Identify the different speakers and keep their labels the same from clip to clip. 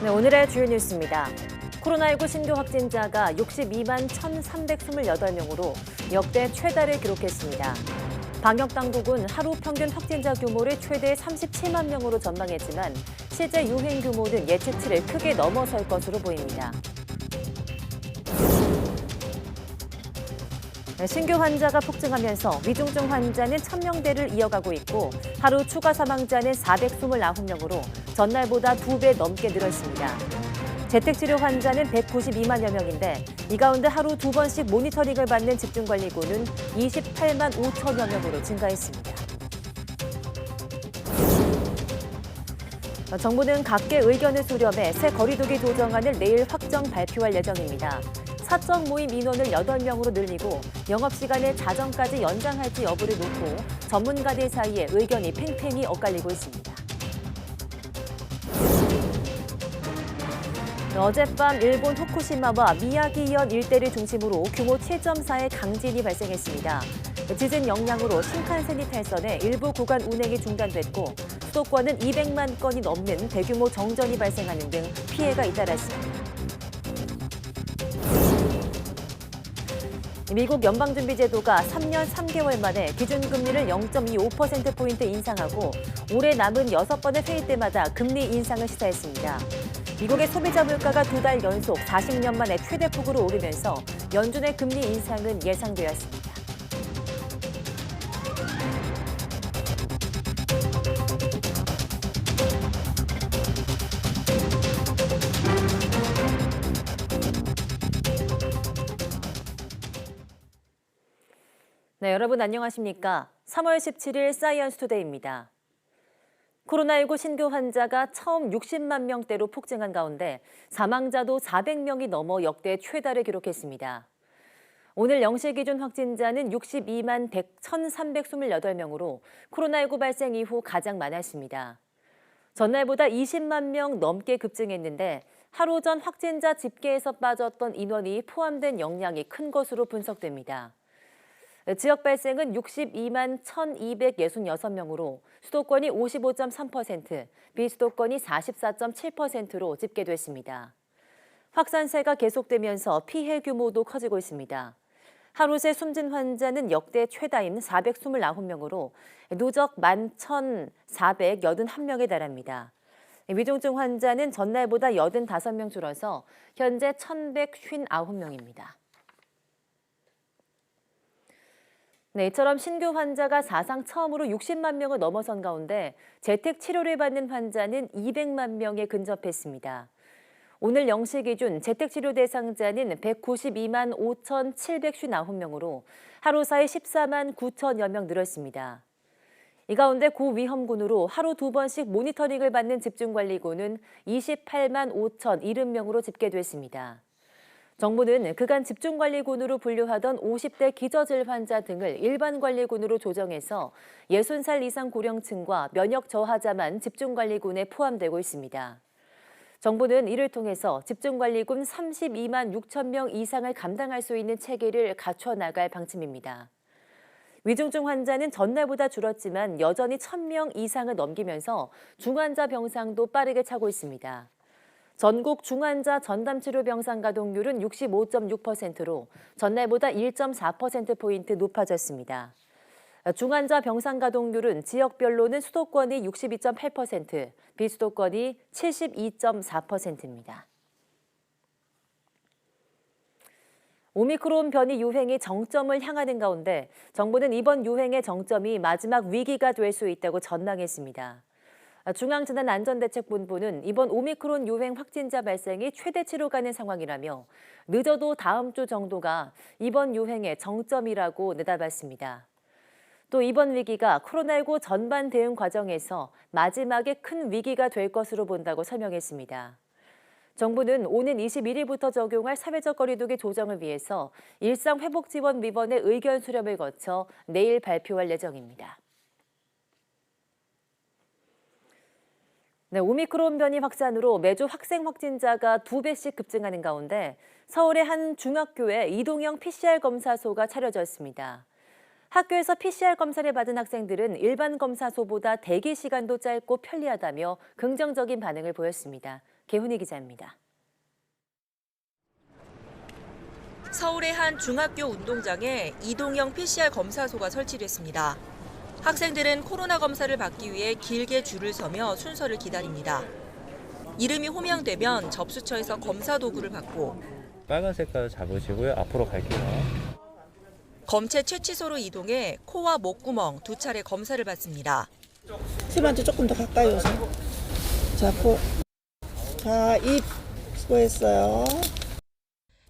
Speaker 1: 네, 오늘의 주요 뉴스입니다. 코로나19 신규 확진자가 62만 1,328명으로 역대 최다를 기록했습니다. 방역당국은 하루 평균 확진자 규모를 최대 37만 명으로 전망했지만 실제 유행 규모는 예측치를 크게 넘어설 것으로 보입니다. 신규 환자가 폭증하면서 위중증 환자는 1,000명대를 이어가고 있고 하루 추가 사망자는 429명으로 전날보다 2배 넘게 늘었습니다. 재택치료 환자는 192만여 명인데 이 가운데 하루 2번씩 모니터링을 받는 집중관리군은 28만 5천여 명으로 증가했습니다. 정부는 각계 의견을 수렴해 새 거리두기 조정안을 내일 확정 발표할 예정입니다. 사적 모임 인원을 8명으로 늘리고 영업시간을 자정까지 연장할지 여부를 놓고 전문가들 사이에 의견이 팽팽히 엇갈리고 있습니다. 어젯밤 일본 후쿠시마와 미야기현 일대를 중심으로 규모 7.4의 강진이 발생했습니다. 지진 영향으로 신칸센이 탈선해 일부 구간 운행이 중단됐고 수도권은 200만 건이 넘는 대규모 정전이 발생하는 등 피해가 잇따랐습니다. 미국 연방준비제도가 3년 3개월 만에 기준금리를 0.25%포인트 인상하고 올해 남은 6번의 회의 때마다 금리 인상을 시사했습니다. 미국의 소비자 물가가 2달 연속 40년 만에 최대폭으로 오르면서 연준의 금리 인상은 예상되었습니다. 네, 여러분 안녕하십니까? 3월 17일 사이언스 투데이입니다. 코로나19 신규 환자가 처음 60만 명대로 폭증한 가운데 사망자도 400명이 넘어 역대 최다를 기록했습니다. 오늘 0시 기준 확진자는 62만 1,328명으로 코로나19 발생 이후 가장 많았습니다. 전날보다 20만 명 넘게 급증했는데 하루 전 확진자 집계에서 빠졌던 인원이 포함된 영향이 큰 것으로 분석됩니다. 지역 발생은 62만 1,266명으로 수도권이 55.3%, 비수도권이 44.7%로 집계됐습니다. 확산세가 계속되면서 피해 규모도 커지고 있습니다. 하루 새 숨진 환자는 역대 최다인 429명으로 누적 11,481명에 달합니다. 위중증 환자는 전날보다 85명 줄어서 현재 1,159명입니다. 네, 이처럼 신규 환자가 사상 처음으로 60만 명을 넘어선 가운데 재택 치료를 받는 환자는 200만 명에 근접했습니다. 오늘 0시 기준 재택 치료 대상자는 192만 5,759명으로 하루 사이 14만 9천여 명 늘었습니다. 이 가운데 고위험군으로 하루 2번씩 모니터링을 받는 집중관리군은 28만 5,070명으로 집계됐습니다. 정부는 그간 집중관리군으로 분류하던 50대 기저질 환자 등을 일반관리군으로 조정해서 60살 이상 고령층과 면역 저하자만 집중관리군에 포함되고 있습니다. 정부는 이를 통해서 집중관리군 32만 6천 명 이상을 감당할 수 있는 체계를 갖춰 나갈 방침입니다. 위중증 환자는 전날보다 줄었지만 여전히 1,000명 이상을 넘기면서 중환자 병상도 빠르게 차고 있습니다. 전국 중환자 전담치료 병상 가동률은 65.6%로 전날보다 1.4%포인트 높아졌습니다. 중환자 병상 가동률은 지역별로는 수도권이 62.8%, 비수도권이 72.4%입니다. 오미크론 변이 유행이 정점을 향하는 가운데 정부는 이번 유행의 정점이 마지막 위기가 될 수 있다고 전망했습니다. 중앙재난안전대책본부는 이번 오미크론 유행 확진자 발생이 최대치로 가는 상황이라며 늦어도 다음 주 정도가 이번 유행의 정점이라고 내다봤습니다. 또 이번 위기가 코로나19 전반 대응 과정에서 마지막에 큰 위기가 될 것으로 본다고 설명했습니다. 정부는 오는 21일부터 적용할 사회적 거리두기 조정을 위해서 일상회복지원위원회 의견 수렴을 거쳐 내일 발표할 예정입니다. 네, 오미크론 변이 확산으로 매주 학생 확진자가 2배씩 급증하는 가운데 서울의 한 중학교에 이동형 PCR 검사소가 차려졌습니다. 학교에서 PCR 검사를 받은 학생들은 일반 검사소보다 대기 시간도 짧고 편리하다며 긍정적인 반응을 보였습니다. 개훈이 기자입니다.
Speaker 2: 서울의 한 중학교 운동장에 이동형 PCR 검사소가 설치됐습니다. 학생들은 코로나 검사를 받기 위해 길게 줄을 서며 순서를 기다립니다. 이름이 호명되면 접수처에서 검사 도구를 받고
Speaker 3: 빨간 색깔 잡으시고요. 앞으로 갈게요.
Speaker 2: 검체 채취소로 이동해 코와 목구멍 2차례 검사를 받습니다.
Speaker 4: 입한테 조금 더 가까이 오세요. 자, 자, 입 수고했어요.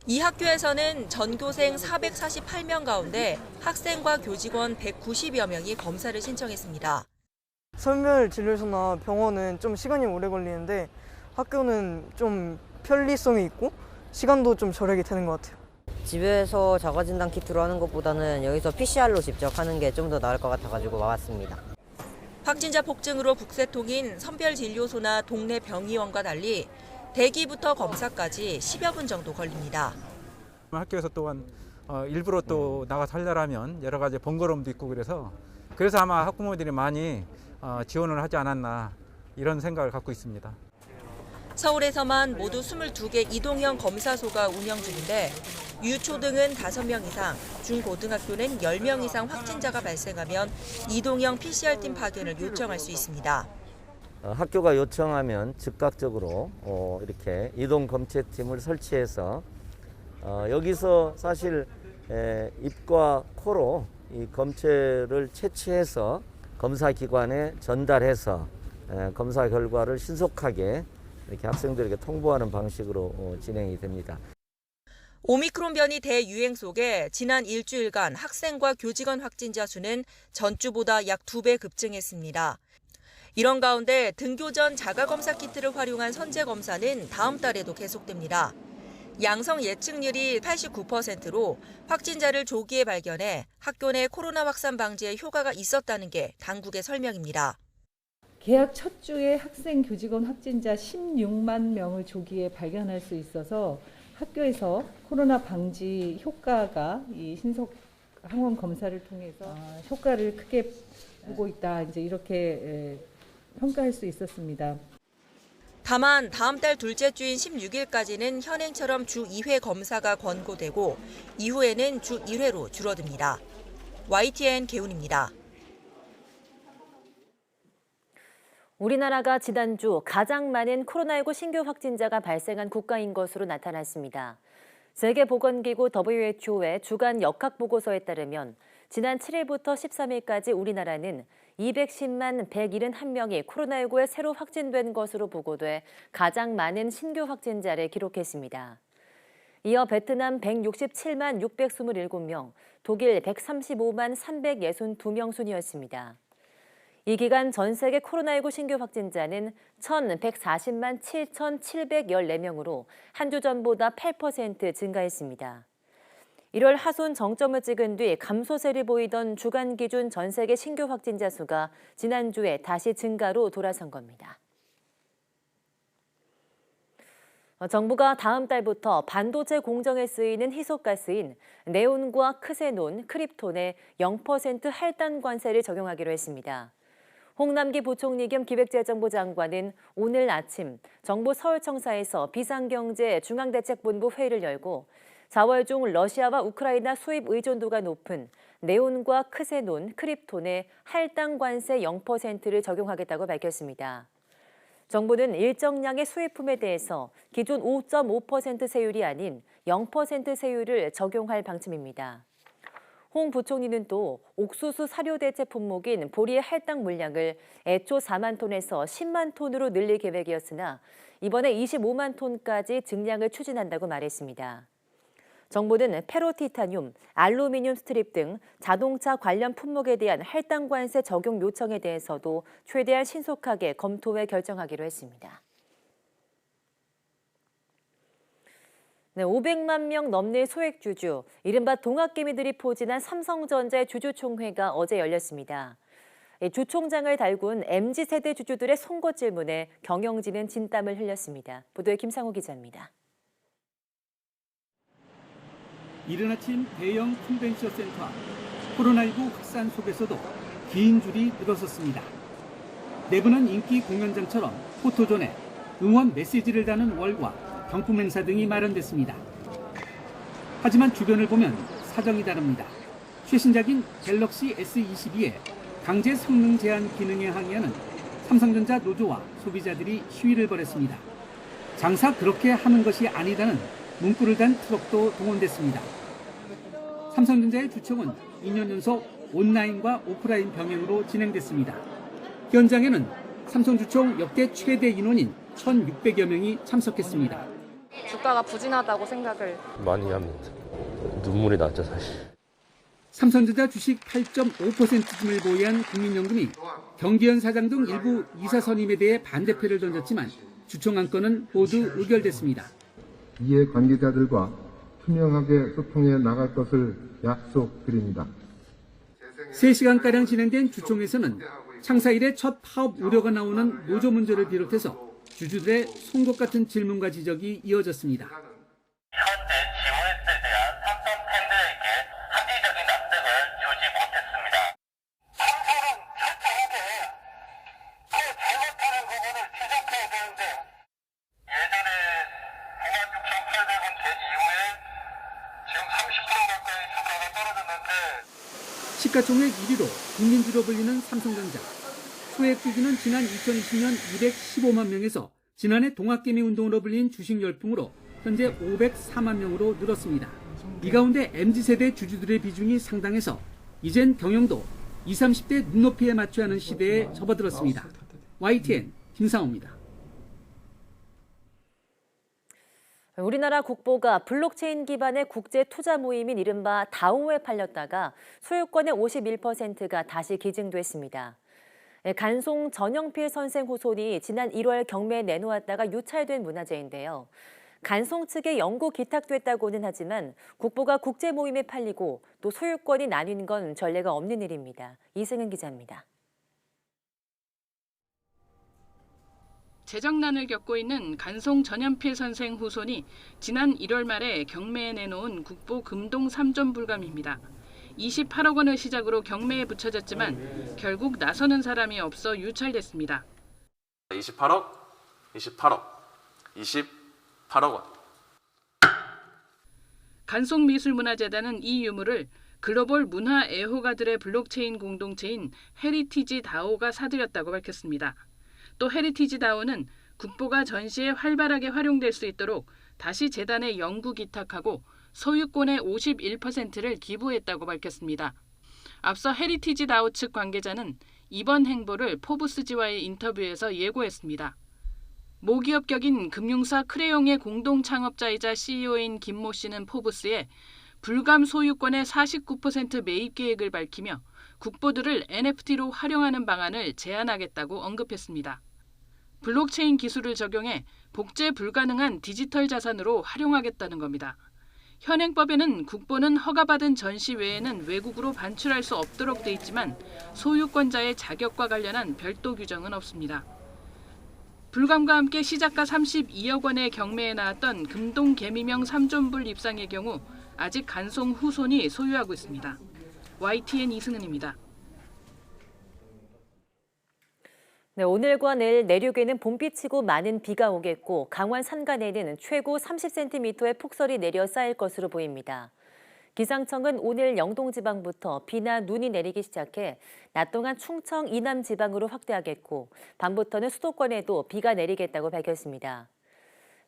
Speaker 2: 이 학교에서는 전교생 448명 가운데 학생과 교직원 190여 명이 검사를 신청했습니다.
Speaker 5: 선별 진료소나 병원은 좀 시간이 오래 걸리는데 학교는 좀 편리성이 있고 시간도 좀 절약이 되는 것 같아요.
Speaker 6: 집에서 자가진단 키트로 하는 것보다는 여기서 PCR로 직접 하는 게 좀 더 나을 것 같아가지고 와봤습니다.
Speaker 2: 확진자 폭증으로 북새통인 선별진료소나 동네 병의원과 달리 대기부터 검사까지 10여 분 정도 걸립니다.
Speaker 7: 학교에서 또한 일부러 또 나가서 하려면 여러 가지 번거로움도 있고 그래서 아마 학부모들이 많이 지원을 하지 않았나 이런 생각을 갖고 있습니다.
Speaker 2: 서울에서만 모두 22개 이동형 검사소가 운영 중인데 유초등은 5명 이상, 중고등학교는 10명 이상 확진자가 발생하면 이동형 PCR팀 파견을 요청할 수 있습니다.
Speaker 8: 학교가 요청하면 즉각적으로 이렇게 이동 검체팀을 설치해서 여기서 사실 입과 코로 이 검체를 채취해서 검사기관에 전달해서 검사 결과를 신속하게 이렇게 학생들에게 통보하는 방식으로 진행이 됩니다.
Speaker 2: 오미크론 변이 대유행 속에 지난 일주일간 학생과 교직원 확진자 수는 전주보다 약 2배 급증했습니다. 이런 가운데 등교 전 자가검사 키트를 활용한 선제검사는 다음 달에도 계속됩니다. 양성 예측률이 89%로 확진자를 조기에 발견해 학교 내 코로나 확산 방지에 효과가 있었다는 게 당국의 설명입니다.
Speaker 9: 개학 첫 주에 학생 교직원 확진자 16만 명을 조기에 발견할 수 있어서 학교에서 코로나 방지 효과가 이 신속 항원 검사를 통해서 효과를 크게 보고 있다. 이제 이렇게 평가할 수 있었습니다.
Speaker 2: 다만 다음 달 둘째 주인 16일까지는 현행처럼 주 2회 검사가 권고되고 이후에는 주 1회로 줄어듭니다. YTN 개훈입니다.
Speaker 1: 우리나라가 지난주 가장 많은 코로나19 신규 확진자가 발생한 국가인 것으로 나타났습니다. 세계보건기구 WHO의 주간 역학보고서에 따르면 지난 7일부터 13일까지 우리나라는 210만 171명이 코로나19에 새로 확진된 것으로 보고돼 가장 많은 신규 확진자를 기록했습니다. 이어 베트남 167만 627명, 독일 135만 362명 순이었습니다. 이 기간 전 세계 코로나19 신규 확진자는 1,140만 7,714명으로 한 주 전보다 8% 증가했습니다. 1월 하순 정점을 찍은 뒤 감소세를 보이던 주간 기준 전 세계 신규 확진자 수가 지난주에 다시 증가로 돌아선 겁니다. 정부가 다음 달부터 반도체 공정에 쓰이는 희소가스인 네온과 크세논, 크립톤에 0% 할당 관세를 적용하기로 했습니다. 홍남기 부총리 겸 기획재정부 장관은 오늘 아침 정부 서울청사에서 비상경제 중앙대책본부 회의를 열고 4월 중 러시아와 우크라이나 수입 의존도가 높은 네온과 크세논, 크립톤에 할당 관세 0%를 적용하겠다고 밝혔습니다. 정부는 일정량의 수입품에 대해서 기존 5.5% 세율이 아닌 0% 세율을 적용할 방침입니다. 홍 부총리는 또 옥수수 사료 대체 품목인 보리의 할당 물량을 애초 4만 톤에서 10만 톤으로 늘릴 계획이었으나 이번에 25만 톤까지 증량을 추진한다고 말했습니다. 정부는 페로티타늄, 알루미늄 스트립 등 자동차 관련 품목에 대한 할당 관세 적용 요청에 대해서도 최대한 신속하게 검토해 결정하기로 했습니다. 네, 500만 명 넘는 소액주주, 이른바 동학개미들이 포진한 삼성전자의 주주총회가 어제 열렸습니다. 주총장을 달군 MZ세대 주주들의 송곳 질문에 경영진은 진땀을 흘렸습니다. 보도에 김상호 기자입니다.
Speaker 10: 이른 아침 대형 컨벤션 센터. 코로나19 확산 속에서도 긴 줄이 늘어섰습니다. 내부는 인기 공연장처럼 포토존에 응원 메시지를 다는 월과 경품 행사 등이 마련됐습니다. 하지만 주변을 보면 사정이 다릅니다. 최신작인 갤럭시 S22에 강제 성능 제한 기능에 항의하는 삼성전자 노조와 소비자들이 시위를 벌였습니다. 장사 그렇게 하는 것이 아니다는 문구를 단 트럭도 동원됐습니다. 삼성전자의 주총은 2년 연속 온라인과 오프라인 병행으로 진행됐습니다. 현장에는 삼성 주총 역대 최대 인원인 1,600여 명이 참석했습니다.
Speaker 11: 주가가 부진하다고 생각을
Speaker 3: 많이 합니다. 눈물이 났죠, 사실.
Speaker 10: 삼성전자 주식 8.5%쯤을 보유한 국민연금이 경기현 사장 등 일부 이사 선임에 대해 반대표를 던졌지만 주총 안건은 모두 의결됐습니다.
Speaker 12: 이해 관계자들과 투명하게 소통해 나갈 것을 약속드립니다.
Speaker 10: 3시간가량 진행된 주총에서는 창사 이래 첫 파업 우려가 나오는 노조 문제를 비롯해서 주주들의 송곳 같은 질문과 지적이 이어졌습니다.
Speaker 13: 현재 지원에 대한 삼성 팬들에게 합리적인 납득을 주지 못했습니다. 삼성은 철저하게 그 잘못하는 부분을 지적해야 되는데 예전에 96,800원 개시 이후에 지금 30% 가까이 주가가 떨어졌는데
Speaker 10: 시가총액 1위로 국민주로 불리는 삼성전자. 소액 주주는 지난 2020년 215만 명에서 지난해 동학개미 운동으로 불린 주식 열풍으로 현재 504만 명으로 늘었습니다. 이 가운데 MZ세대 주주들의 비중이 상당해서 이젠 경영도 20, 30대 눈높이에 맞춰야 하는 시대에 접어들었습니다. YTN 김상호입니다.
Speaker 1: 우리나라 국보가 블록체인 기반의 국제 투자 모임인 이른바 다오에 팔렸다가 소유권의 51%가 다시 기증됐습니다. 간송 전영필 선생 후손이 지난 1월 경매에 내놓았다가 유찰된 문화재인데요. 간송 측에 영구 기탁됐다고는 하지만 국보가 국제 모임에 팔리고 또 소유권이 나뉜 건 전례가 없는 일입니다. 이승은 기자입니다.
Speaker 14: 재정난을 겪고 있는 간송 전연필 선생 후손이 지난 1월 말에 경매에 내놓은 국보 금동 3점 불감입니다. 28억 원을 시작으로 경매에 붙여졌지만 결국 나서는 사람이 없어 유찰됐습니다.
Speaker 15: 28억, 28억, 28억 원.
Speaker 14: 간송미술문화재단은 이 유물을 글로벌 문화 애호가들의 블록체인 공동체인 헤리티지 다오가 사들였다고 밝혔습니다. 또 헤리티지 다오는 국보가 전시에 활발하게 활용될 수 있도록 다시 재단에 영구 기탁하고 소유권의 51%를 기부했다고 밝혔습니다. 앞서 헤리티지 다오 측 관계자는 이번 행보를 포브스지와의 인터뷰에서 예고했습니다. 모기업 격인 금융사 크레용의 공동 창업자이자 CEO인 김모 씨는 포브스에 불감 소유권의 49% 매입 계획을 밝히며 국보들을 NFT로 활용하는 방안을 제안하겠다고 언급했습니다. 블록체인 기술을 적용해 복제 불가능한 디지털 자산으로 활용하겠다는 겁니다. 현행법에는 국보는 허가받은 전시 외에는 외국으로 반출할 수 없도록 돼 있지만 소유권자의 자격과 관련한 별도 규정은 없습니다. 불감과 함께 시작가 32억 원의 경매에 나왔던 금동 개미명 3존불 입상의 경우 아직 간송 후손이 소유하고 있습니다. YTN 이승은입니다.
Speaker 1: 네, 오늘과 내일 내륙에는 봄비치고 많은 비가 오겠고 강원 산간에는 최고 30cm의 폭설이 내려 쌓일 것으로 보입니다. 기상청은 오늘 영동 지방부터 비나 눈이 내리기 시작해 낮 동안 충청 이남 지방으로 확대하겠고 밤부터는 수도권에도 비가 내리겠다고 밝혔습니다.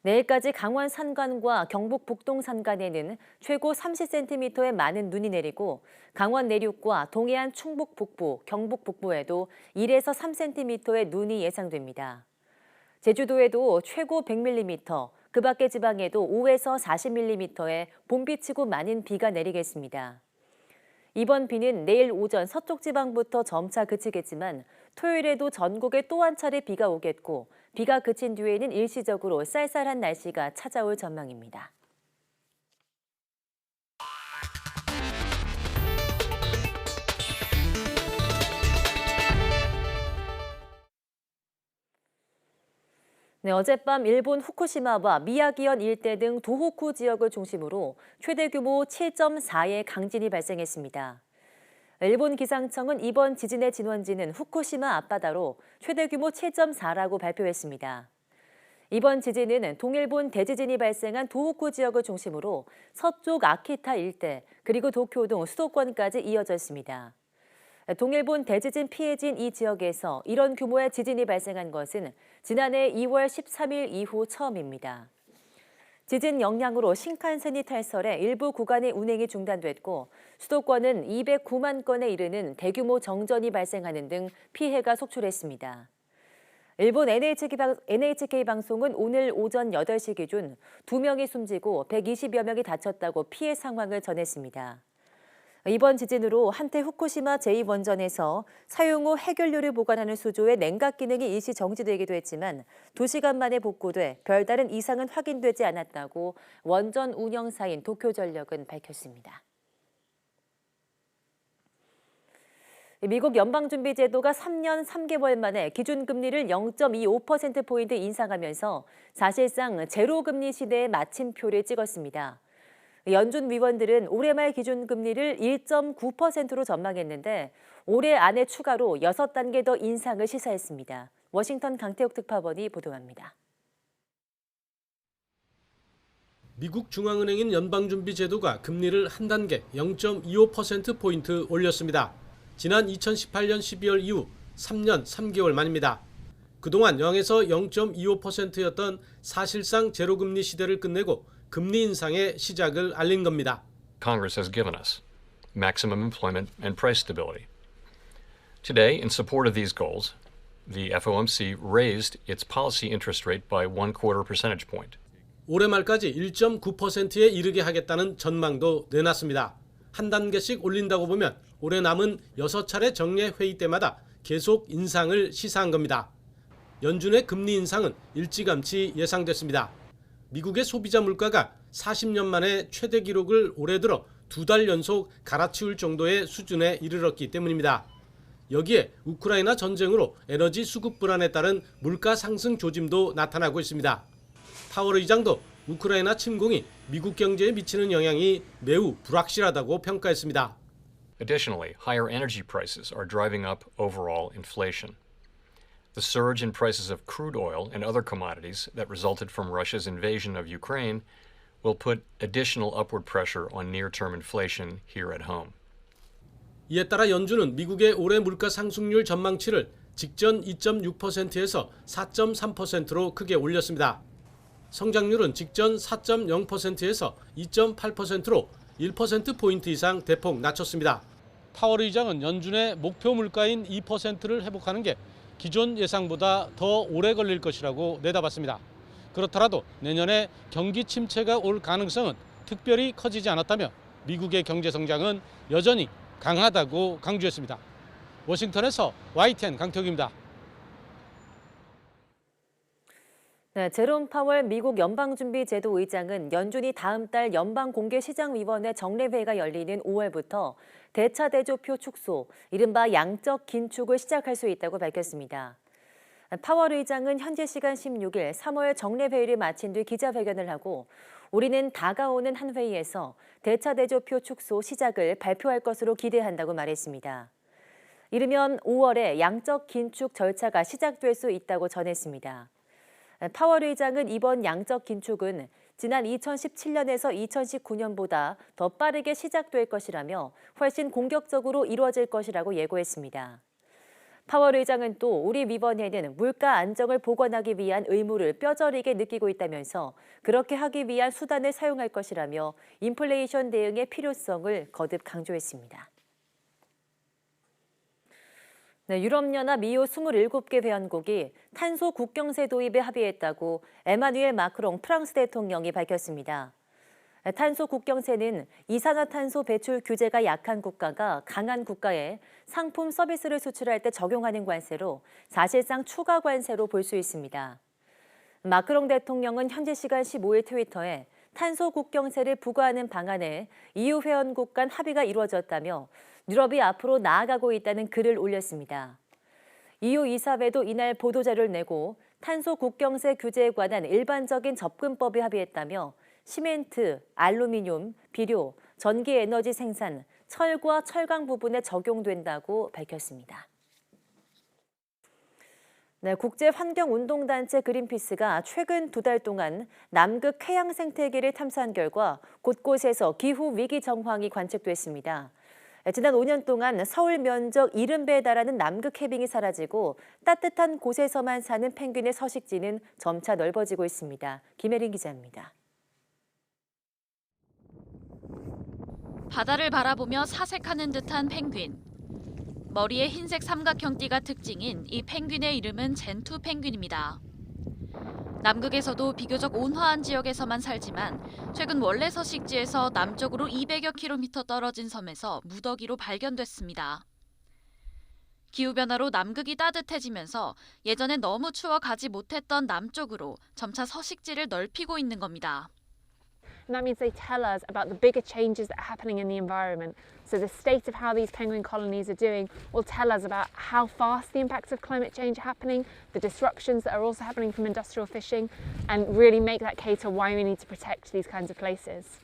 Speaker 1: 내일까지 강원 산간과 경북 북동 산간에는 최고 30cm의 많은 눈이 내리고 강원 내륙과 동해안 충북 북부, 경북 북부에도 1에서 3cm의 눈이 예상됩니다. 제주도에도 최고 100mm, 그 밖의 지방에도 5에서 40mm의 봄비치고 많은 비가 내리겠습니다. 이번 비는 내일 오전 서쪽 지방부터 점차 그치겠지만 토요일에도 전국에 또 한 차례 비가 오겠고 비가 그친 뒤에는 일시적으로 쌀쌀한 날씨가 찾아올 전망입니다. 네, 어젯밤 일본 후쿠시마와 미야기현 일대 등 도호쿠 지역을 중심으로 최대 규모 7.4의 강진이 발생했습니다. 일본 기상청은 이번 지진의 진원지는 후쿠시마 앞바다로 최대 규모 7.4라고 발표했습니다. 이번 지진은 동일본 대지진이 발생한 도호쿠 지역을 중심으로 서쪽 아키타 일대 그리고 도쿄동 수도권까지 이어져 있습니다. 동일본 대지진 피해진 이 지역에서 이런 규모의 지진이 발생한 것은 지난해 2월 13일 이후 처음입니다. 지진 영향으로 신칸센이 탈설해 일부 구간의 운행이 중단됐고 수도권은 209만 건에 이르는 대규모 정전이 발생하는 등 피해가 속출했습니다. 일본 NHK 방송은 오늘 오전 8시 기준 2명이 숨지고 120여 명이 다쳤다고 피해 상황을 전했습니다. 이번 지진으로 한때 후쿠시마 제2원전에서 사용 후 해결료를 보관하는 수조의 냉각 기능이 일시 정지되기도 했지만 2시간 만에 복구돼 별다른 이상은 확인되지 않았다고 원전 운영사인 도쿄전력은 밝혔습니다. 미국 연방준비제도가 3년 3개월 만에 기준금리를 0.25%포인트 인상하면서 사실상 제로금리 시대의 마침표를 찍었습니다. 연준 위원들은 올해 말 기준금리를 1.9%로 전망했는데 올해 안에 추가로 6단계 더 인상을 시사했습니다. 워싱턴 강태욱 특파원이 보도합니다.
Speaker 16: 미국 중앙은행인 연방준비제도가 금리를 한 단계 0.25%포인트 올렸습니다. 지난 2018년 12월 이후 3년 3개월 만입니다. 그동안 0에서 0.25%였던 사실상 제로금리 시대를 끝내고 금리 인상의 시작을 알린 겁니다.
Speaker 17: Congress has given us maximum employment and price stability. Today, in support of these goals, the FOMC raised its policy interest rate by 1/4 percentage point.
Speaker 16: 올해 말까지 1.9%에 이르게 하겠다는 전망도 내놨습니다. 한 단계씩 올린다고 보면 올해 남은 6차례 정례 회의 때마다 계속 인상을 시사한 겁니다. 연준의 금리 인상은 일찌감치 예상됐습니다. 미국의 소비자 물가가 40년 만에 최대 기록을 올해 들어 2달 연속 갈아치울 정도의 수준에 이르렀기 때문입니다. 여기에 우크라이나 전쟁으로 에너지 수급 불안에 따른 물가 상승 조짐도 나타나고 있습니다. 파월 의장도 우크라이나 침공이 미국 경제에 미치는 영향이 매우 불확실하다고 평가했습니다.
Speaker 17: Additionally, higher energy prices are driving up overall inflation. The surge in prices of crude oil and other commodities that resulted from Russia's invasion of Ukraine will put additional upward pressure on near-term inflation here at home.
Speaker 16: 이에 따라 연준은 미국의 올해 물가 상승률 전망치를 직전 2.6%에서 4.3%로 크게 올렸습니다. 성장률은 직전 4.0%에서 2.8%로 1%포인트 이상 대폭 낮췄습니다. 파월 의장은 연준의 목표 물가인 2%를 회복하는 게 기존 예상보다 더 오래 걸릴 것이라고 내다봤습니다. 그렇더라도 내년에 경기 침체가 올 가능성은 특별히 커지지 않았다며 미국의 경제 성장은 여전히 강하다고 강조했습니다. 워싱턴에서 YTN 강태욱입니다.
Speaker 1: 네, 제롬 파월 미국 연방준비제도 의장은 연준이 다음 달 연방공개시장위원회 정례회가 열리는 5월부터 대차대조표 축소, 이른바 양적 긴축을 시작할 수 있다고 밝혔습니다. 파월 의장은 현지 시간 16일 3월 정례회의를 마친 뒤 기자회견을 하고 우리는 다가오는 한 회의에서 대차대조표 축소 시작을 발표할 것으로 기대한다고 말했습니다. 이르면 5월에 양적 긴축 절차가 시작될 수 있다고 전했습니다. 파월 의장은 이번 양적 긴축은 지난 2017년에서 2019년보다 더 빠르게 시작될 것이라며 훨씬 공격적으로 이루어질 것이라고 예고했습니다. 파월 의장은 또 우리 위원회는 물가 안정을 복원하기 위한 의무를 뼈저리게 느끼고 있다면서 그렇게 하기 위한 수단을 사용할 것이라며 인플레이션 대응의 필요성을 거듭 강조했습니다. 네, 유럽연합 EU 27개 회원국이 탄소 국경세 도입에 합의했다고 에마뉘엘 마크롱 프랑스 대통령이 밝혔습니다. 탄소 국경세는 이산화탄소 배출 규제가 약한 국가가 강한 국가에 상품 서비스를 수출할 때 적용하는 관세로 사실상 추가 관세로 볼 수 있습니다. 마크롱 대통령은 현지 시간 15일 트위터에 탄소 국경세를 부과하는 방안에 EU 회원국 간 합의가 이루어졌다며 유럽이 앞으로 나아가고 있다는 글을 올렸습니다. EU 이사회도 이날 보도자료를 내고 탄소 국경세 규제에 관한 일반적인 접근법에 합의했다며 시멘트, 알루미늄, 비료, 전기에너지 생산, 철과 철강 부분에 적용된다고 밝혔습니다. 네, 국제환경운동단체 그린피스가 최근 2달 동안 남극 해양 생태계를 탐사한 결과 곳곳에서 기후 위기 정황이 관측됐습니다. 지난 5년 동안 서울 면적 70배에 달하는 남극 해빙이 사라지고 따뜻한 곳에서만 사는 펭귄의 서식지는 점차 넓어지고 있습니다. 김혜린 기자입니다.
Speaker 18: 바다를 바라보며 사색하는 듯한 펭귄. 머리에 흰색 삼각형 띠가 특징인 이 펭귄의 이름은 젠투 펭귄입니다. 남극에서도 비교적 온화한 지역에서만 살지만 최근 원래 서식지에서 남쪽으로 200여 킬로미터 떨어진 섬에서 무더기로 발견됐습니다. 기후변화로 남극이 따뜻해지면서 예전에 너무 추워 가지 못했던 남쪽으로 점차 서식지를 넓히고 있는 겁니다.
Speaker 19: And that means they tell us about the bigger changes that are happening in the environment. So the state of how these penguin colonies are doing will tell us about how fast the impacts of climate change are happening, the disruptions that are also happening from industrial fishing, and really make that case for why we need to protect these kinds of places.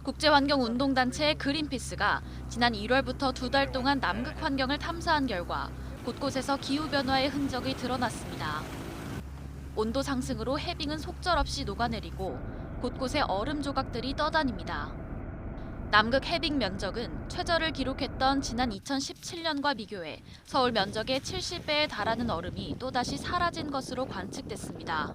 Speaker 18: 국제환경운동단체 그린피스가 지난 1월부터 2달 동안 남극 환경을 탐사한 결과 곳곳에서 기후변화의 흔적이 드러났습니다. 온도 상승으로 해빙은 속절없이 녹아내리고 곳곳에 얼음 조각들이 떠다닙니다. 남극 해빙 면적은 최저를 기록했던 지난 2017년과 비교해 서울 면적의 70배에 달하는 얼음이 또다시 사라진 것으로 관측됐습니다.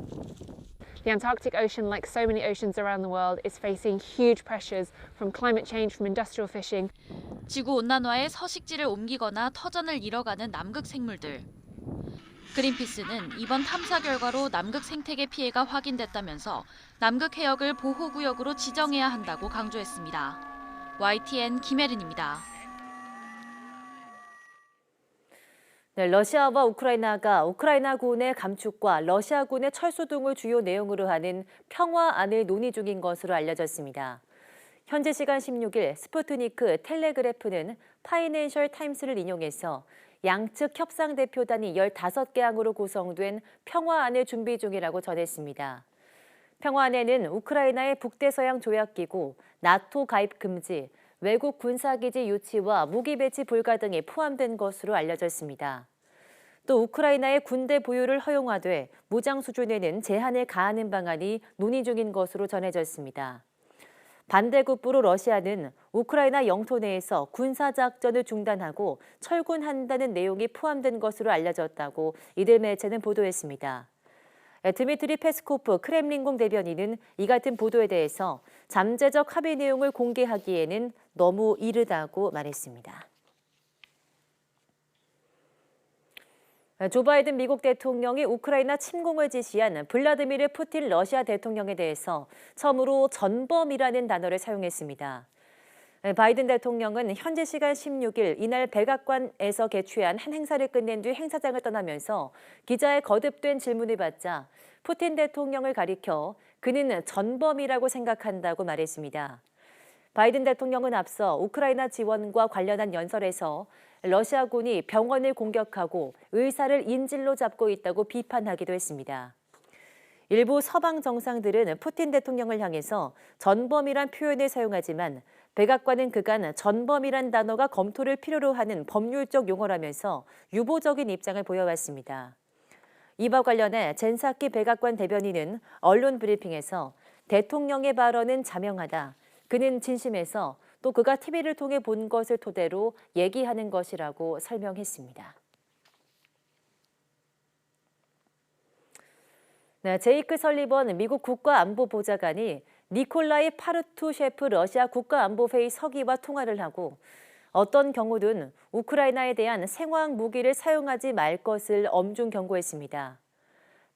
Speaker 19: The Antarctic Ocean, like so many oceans around the world, is facing huge pressures from climate change, from industrial fishing.
Speaker 18: 지구 온난화에 서식지를 옮기거나 터전을 잃어가는 남극 생물들. 그린피스는 이번 탐사 결과로 남극 생태계 피해가 확인됐다면서 남극 해역을 보호구역으로 지정해야 한다고 강조했습니다. YTN 김혜린입니다.
Speaker 1: 네, 러시아와 우크라이나가 우크라이나군의 감축과 러시아군의 철수 등을 주요 내용으로 하는 평화안을 논의 중인 것으로 알려졌습니다. 현지 시간 16일 스푸트니크 텔레그래프는 파이낸셜 타임스를 인용해서 양측 협상 대표단이 15개 항으로 구성된 평화안을 준비 중이라고 전했습니다. 평화안에는 우크라이나의 북대서양 조약기구, 나토 가입 금지, 외국 군사기지 유치와 무기 배치 불가 등이 포함된 것으로 알려졌습니다. 또 우크라이나의 군대 보유를 허용하되 무장 수준에는 제한을 가하는 방안이 논의 중인 것으로 전해졌습니다. 반대급부로 러시아는 우크라이나 영토 내에서 군사작전을 중단하고 철군한다는 내용이 포함된 것으로 알려졌다고 이들 매체는 보도했습니다. 드미트리 페스코프 크렘린궁 대변인은 이 같은 보도에 대해서 잠재적 합의 내용을 공개하기에는 너무 이르다고 말했습니다. 조 바이든 미국 대통령이 우크라이나 침공을 지시한 블라디미르 푸틴 러시아 대통령에 대해서 처음으로 전범이라는 단어를 사용했습니다. 바이든 대통령은 현지 시간 16일 이날 백악관에서 개최한 한 행사를 끝낸 뒤 행사장을 떠나면서 기자의 거듭된 질문을 받자 푸틴 대통령을 가리켜 그는 전범이라고 생각한다고 말했습니다. 바이든 대통령은 앞서 우크라이나 지원과 관련한 연설에서 러시아군이 병원을 공격하고 의사를 인질로 잡고 있다고 비판하기도 했습니다. 일부 서방 정상들은 푸틴 대통령을 향해서 전범이란 표현을 사용하지만 백악관은 그간 전범이란 단어가 검토를 필요로 하는 법률적 용어라면서 유보적인 입장을 보여왔습니다. 이와 관련해 젠사키 백악관 대변인은 언론 브리핑에서 대통령의 발언은 자명하다. 그는 진심에서 또 그가 TV를 통해 본 것을 토대로 얘기하는 것이라고 설명했습니다. 네, 제이크 설리번 미국 국가안보보좌관이 니콜라이 파르투셰프 러시아 국가안보회의 서기와 통화를 하고 어떤 경우든 우크라이나에 대한 생화학 무기를 사용하지 말 것을 엄중 경고했습니다.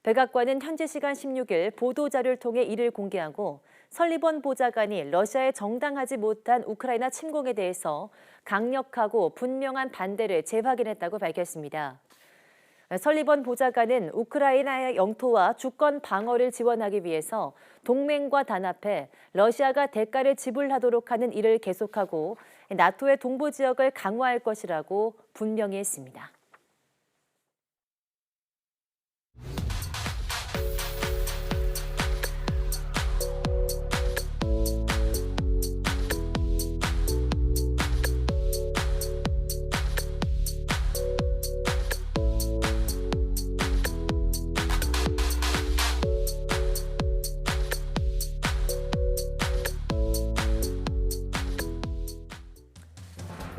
Speaker 1: 백악관은 현지 시간 16일 보도자료를 통해 이를 공개하고 설리번 보좌관이 러시아에 정당하지 못한 우크라이나 침공에 대해서 강력하고 분명한 반대를 재확인했다고 밝혔습니다. 설리번 보좌관은 우크라이나의 영토와 주권 방어를 지원하기 위해서 동맹과 단합해 러시아가 대가를 지불하도록 하는 일을 계속하고 나토의 동부 지역을 강화할 것이라고 분명히 했습니다.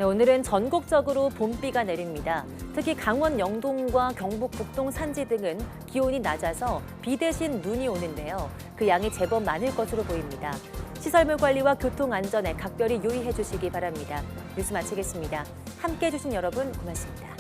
Speaker 1: 네, 오늘은 전국적으로 봄비가 내립니다. 특히 강원 영동과 경북 북동 산지 등은 기온이 낮아서 비 대신 눈이 오는데요. 그 양이 제법 많을 것으로 보입니다. 시설물 관리와 교통 안전에 각별히 유의해 주시기 바랍니다. 뉴스 마치겠습니다. 함께해 주신 여러분 고맙습니다.